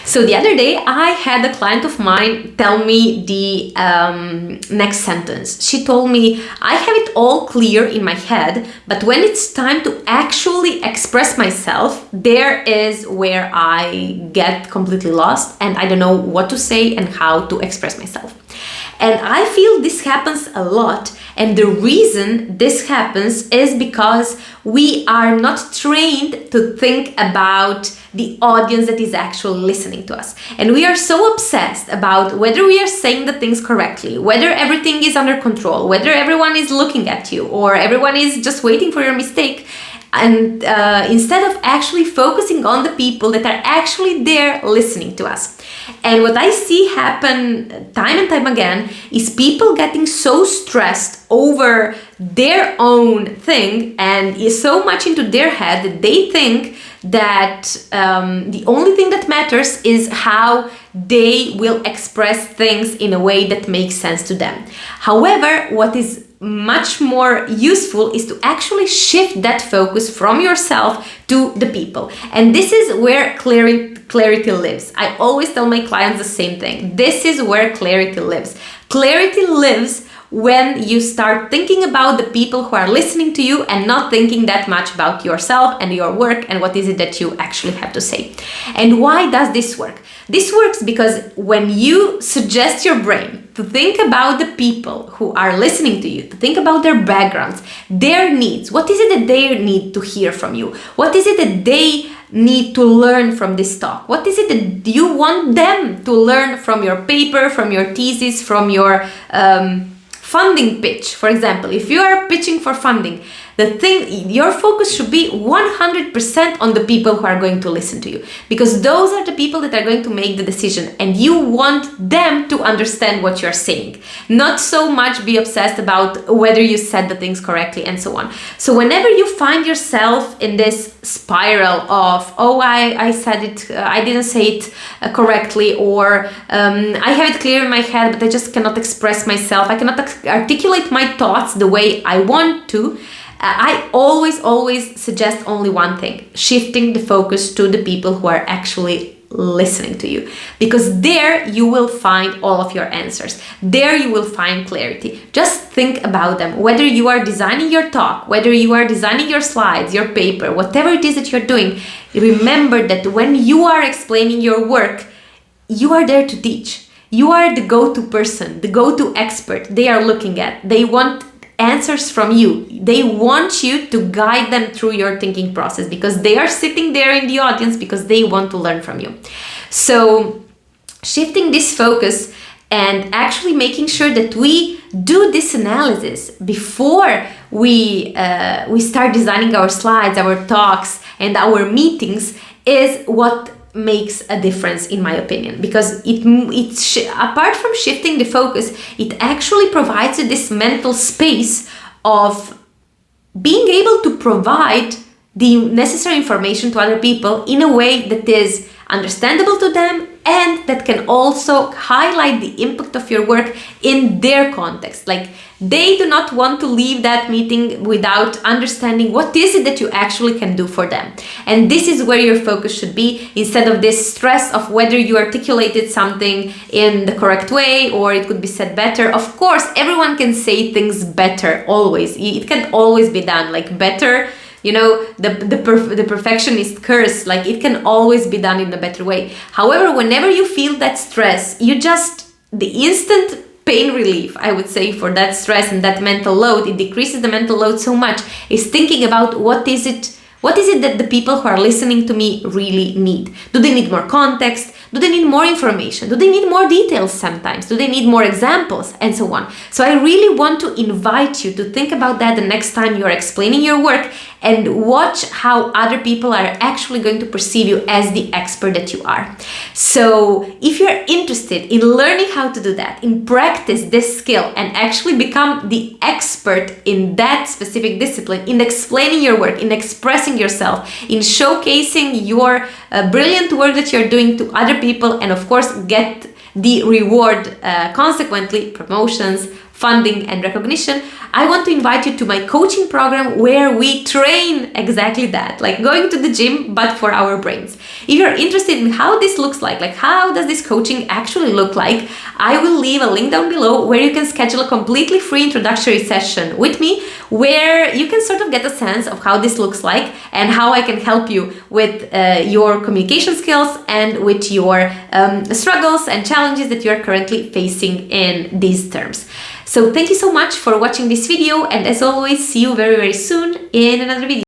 So the other day, I had a client of mine tell me the next sentence. She told me, I have it all clear in my head, but when it's time to actually express myself, there is where I get completely lost and I don't know what to say and how to express myself. And I feel this happens a lot. And the reason this happens is because we are not trained to think about the audience that is actually listening to us. And we are so obsessed about whether we are saying the things correctly, whether everything is under control, whether everyone is looking at you, or everyone is just waiting for your mistake. And instead of actually focusing on the people that are actually there listening to us. And what I see happen time and time again is people getting so stressed over their own thing and is so much into their head that they think that the only thing that matters is how they will express things in a way that makes sense to them. However, what is much more useful is to actually shift that focus from yourself to the people. And this is where clarity lives. I always tell my clients the same thing. This is where clarity lives. Clarity lives when you start thinking about the people who are listening to you and not thinking that much about yourself and your work and what is it that you actually have to say. And why does this work? This works because when you suggest your brain to think about the people who are listening to you, to think about their backgrounds, their needs, what is it that they need to hear from you? What is it that they need to learn from this talk? What is it that you want them to learn from your paper, from your thesis, from your funding pitch? For example, if you are pitching for funding, your focus should be 100% on the people who are going to listen to you, because those are the people that are going to make the decision and you want them to understand what you're saying, not so much be obsessed about whether you said the things correctly and so on. So whenever you find yourself in this spiral of, I said it, I didn't say it correctly, or I have it clear in my head, but I just cannot express myself, I cannot articulate my thoughts the way I want to, I always suggest only one thing: shifting the focus to the people who are actually listening to you, because there you will find all of your answers. There you will find clarity. Just think about them. Whether you are designing your talk, whether you are designing your slides, your paper, whatever it is that you're doing, remember that when you are explaining your work, you are there to teach. You are the go-to person, the go-to expert they are looking at. They want answers from you. They want you to guide them through your thinking process, because they are sitting there in the audience because they want to learn from you. So shifting this focus and actually making sure that we do this analysis before we start designing our slides, our talks, and our meetings is what makes a difference, in my opinion, because apart from shifting the focus, it actually provides you this mental space of being able to provide the necessary information to other people in a way that is understandable to them and that can also highlight the impact of your work in their context. Like, they do not want to leave that meeting without understanding what is it that you actually can do for them. And this is where your focus should be, instead of this stress of whether you articulated something in the correct way or it could be said better. Of course, everyone can say things better, always. It can always be done, like better. You know, the perfectionist curse, like it can always be done in a better way. However, whenever you feel that stress, the instant pain relief, I would say, for that stress and that mental load, it decreases the mental load so much, is thinking about what is it that the people who are listening to me really need. Do they need more context? Do they need more information? Do they need more details sometimes? Do they need more examples? And so on. So I really want to invite you to think about that the next time you're explaining your work, and watch how other people are actually going to perceive you as the expert that you are. So if you're interested in learning how to do that, in practice this skill and actually become the expert in that specific discipline, in explaining your work, in expressing yourself, in showcasing your brilliant work that you're doing to other people, and of course get the reward, consequently promotions, funding and recognition, I want to invite you to my coaching program where we train exactly that, like going to the gym, but for our brains. If you're interested in how this looks like how does this coaching actually look like, I will leave a link down below where you can schedule a completely free introductory session with me, where you can sort of get a sense of how this looks like and how I can help you with your communication skills and with your struggles and challenges that you're currently facing in these terms. So thank you so much for watching this video, and as always, see you very, very soon in another video.